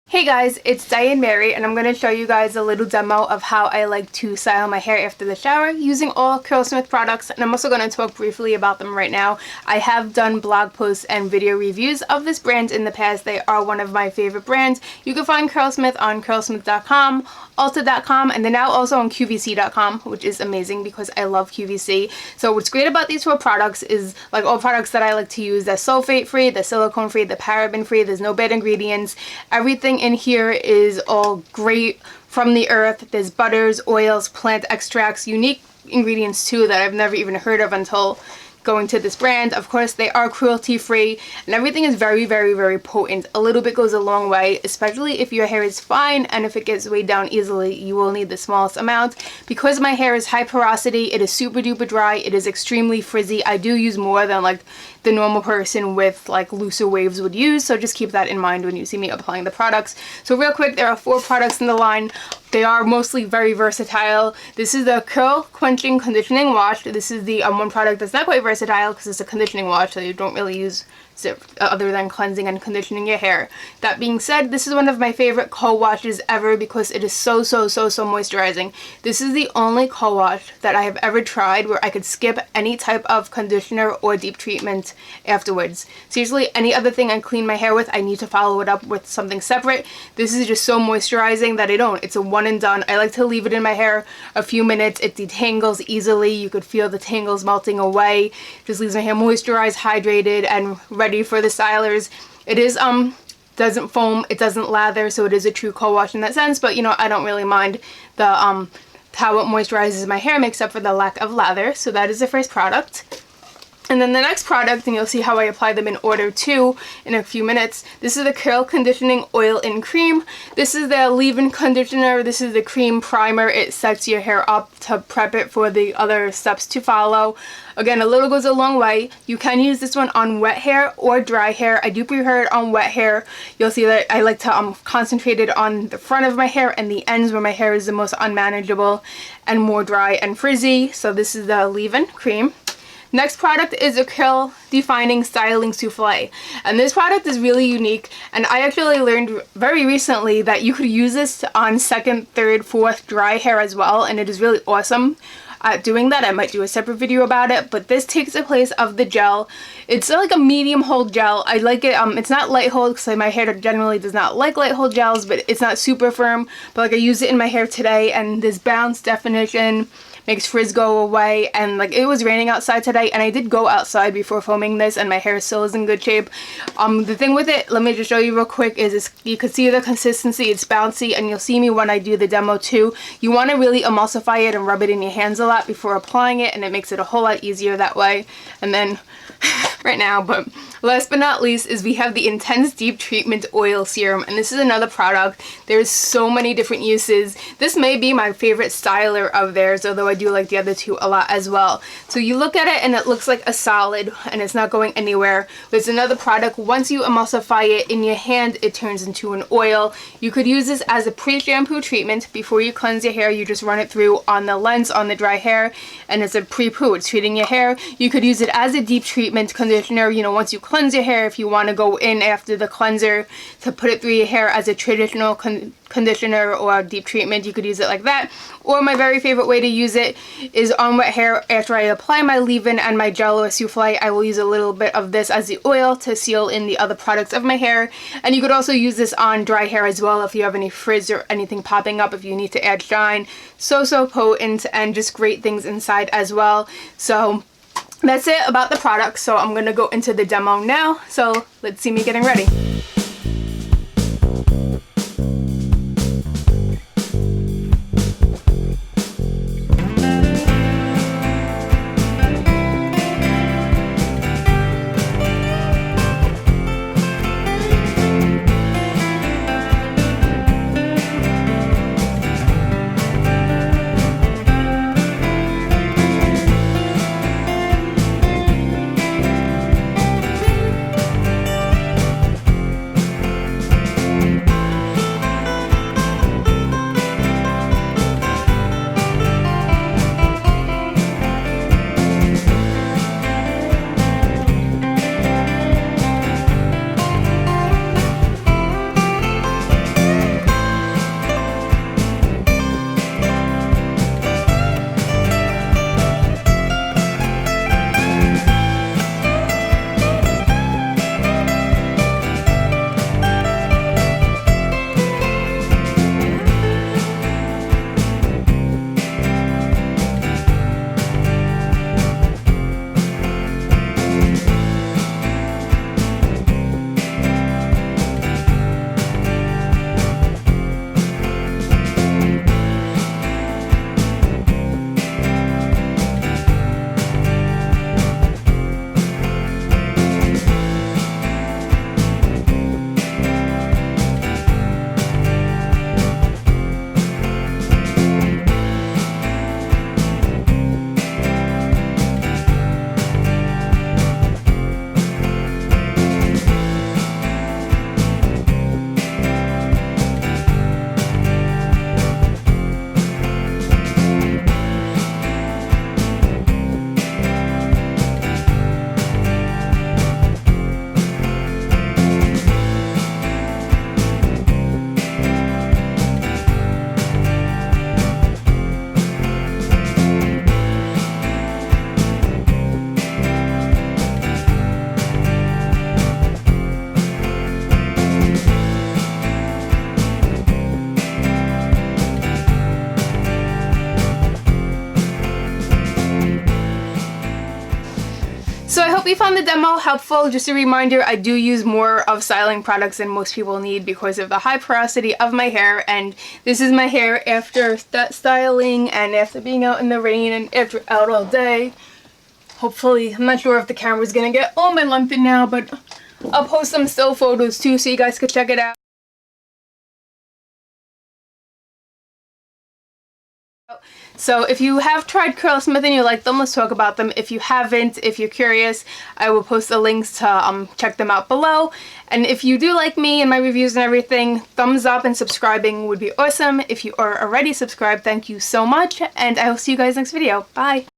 Hey guys, it's Diane Mary and I'm going to show you guys a little demo of how I like to style my hair after the shower using all CurlSmith products, and I'm also going to talk briefly about them right now. I have done blog posts and video reviews of this brand in the past. They are one of my favorite brands. You can find CurlSmith on curlsmith.com, Ulta.com, and they're now also on QVC.com, which is amazing because I love QVC. So what's great about these four products is, like all products that I like to use, they're sulfate free, they're silicone free, they're paraben free, there's no bad ingredients. Everything in here is all great from the earth. There's butters, oils, plant extracts, unique ingredients too that I've never even heard of until going to this brand. Of course, they are cruelty free and everything is very, very, very potent. A little bit goes a long way, especially if your hair is fine, and if it gets weighed down easily, you will need the smallest amount. Because my hair is high porosity, it is super duper dry, it is extremely frizzy. I do use more than like the normal person with like looser waves would use, so just keep that in mind when you see me applying the products. So real quick, there are 4 products in the line. They are mostly very versatile. This is the Curl Quenching Conditioning Wash. This is the one product that's not quite versatile because it's a conditioning wash, so you don't really use it other than cleansing and conditioning your hair. That being said, this is one of my favorite co-washes ever because it is so moisturizing. This is the only co-wash that I have ever tried where I could skip any type of conditioner or deep treatment afterwards. Seriously, any other thing I clean my hair with, I need to follow it up with something separate. This is just so moisturizing that I don't. It's a one and done. I like to leave it in my hair a few minutes. It detangles easily. You could feel the tangles melting away. Just leaves my hair moisturized, hydrated, and ready for the stylers. It is doesn't foam, it doesn't lather, so it is a true co-wash in that sense, but you know, I don't really mind the how it moisturizes my hair, makes up for the lack of lather. So that is the first product. And then the next product, and you'll see how I apply them in order too in a few minutes. This is the Curl Conditioning Oil in Cream. This is the leave-in conditioner. This is the cream primer. It sets your hair up to prep it for the other steps to follow. Again, a little goes a long way. You can use this one on wet hair or dry hair. I do prefer it on wet hair. You'll see that I like to concentrate it on the front of my hair and the ends where my hair is the most unmanageable and more dry and frizzy. So this is the leave-in cream. Next product is a Curl Defining Styling Souffle, and this product is really unique, and I actually learned very recently that you could use this on second, third, fourth dry hair as well, and it is really awesome at doing that. I might do a separate video about it, but this takes the place of the gel. It's like a medium hold gel. I like it. It's not light hold because my hair generally does not like light hold gels, but it's not super firm. But like I used it in my hair today, and this bounce definition makes frizz go away. And like it was raining outside today, and I did go outside before filming this, and my hair still is in good shape. The thing with it, let me just show you real quick, is you can see the consistency. It's bouncy, and you'll see me when I do the demo too. You want to really emulsify it and rub it in your hands a lot before applying it, and it makes it a whole lot easier that way. And then right now, but last but not least, is we have the Intense Deep Treatment Oil Serum, and this is another product. There's so many different uses. This may be my favorite styler of theirs, although I do like the other two a lot as well. So you look at it and it looks like a solid and it's not going anywhere. There's another product. Once you emulsify it in your hand, it turns into an oil. You could use this as a pre-shampoo treatment. Before you cleanse your hair, you just run it through on the lens on the dry hair, and it's a pre-poo. It's treating your hair. You could use it as a deep treatment conditioner, you know, once you cleanse your hair, if you want to go in after the cleanser to put it through your hair as a traditional conditioner or deep treatment, you could use it like that. Or my very favorite way to use it is on wet hair. After I apply my leave-in and my gel or souffle, I will use a little bit of this as the oil to seal in the other products of my hair. And you could also use this on dry hair as well if you have any frizz or anything popping up, if you need to add shine. So potent, and just great things inside as well. So that's it about the products. So I'm gonna go into the demo now. So let's see me getting ready. found the demo helpful, just a reminder, I do use more of styling products than most people need because of the high porosity of my hair, and this is my hair after styling and after being out in the rain and after out all day. Hopefully, I'm not sure if the camera's gonna get all my length in now, but I'll post some still photos too so you guys could check it out. So if you have tried CurlSmith and you like them, let's talk about them. If you haven't, if you're curious, I will post the links to check them out below. And if you do like me and my reviews and everything, thumbs up and subscribing would be awesome. If you are already subscribed, thank you so much, and I will see you guys next video. Bye!